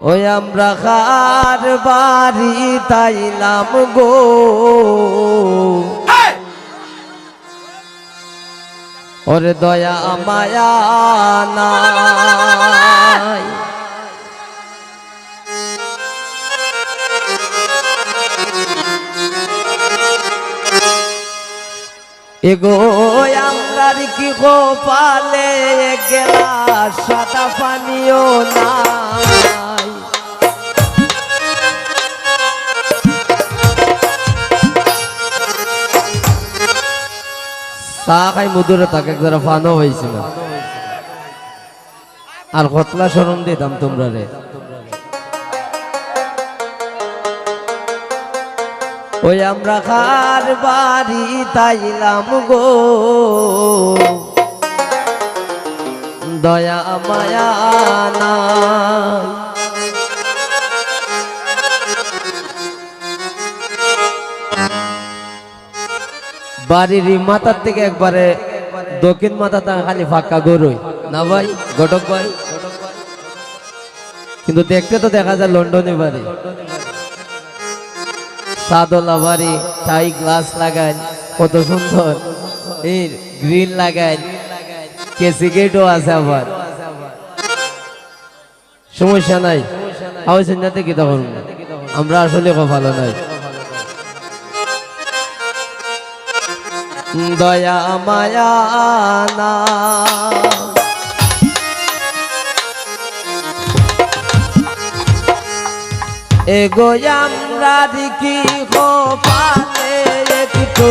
ওই আমরা খার বাড়ি তাইলাম গো ওরে দয়া মায়া নাই এগো আমরার কি গোপালে গ্লাস সাদা পানিও নাই চা খাই মধুরে তাকে একজোড়া ফানও হয়েছিল আর কতলা শরম দিতাম তোমরা রে ওই আমরা খার বাড়ি তাইলাম গো দয়া মায়া নাই বাড়ির মাথার থেকে একবারে দক্ষিণ মাথাটা খালি ফাঁকা গরুই না ভাই ঘটক ভাই কিন্তু দেখতে তো দেখা যায় লন্ডনে বাড়ি সাদলা বাড়ি টাই গ্লাস লাগাই কত সুন্দর এই গ্রিল লাগাই কেসি গেটও আছে আবার সমস্যা নাই আওয়াজ শুনতে কি তখন আমরা আসলে ভালো নাই দয়া মায়া না এগো আমরা কি গোপালে একটু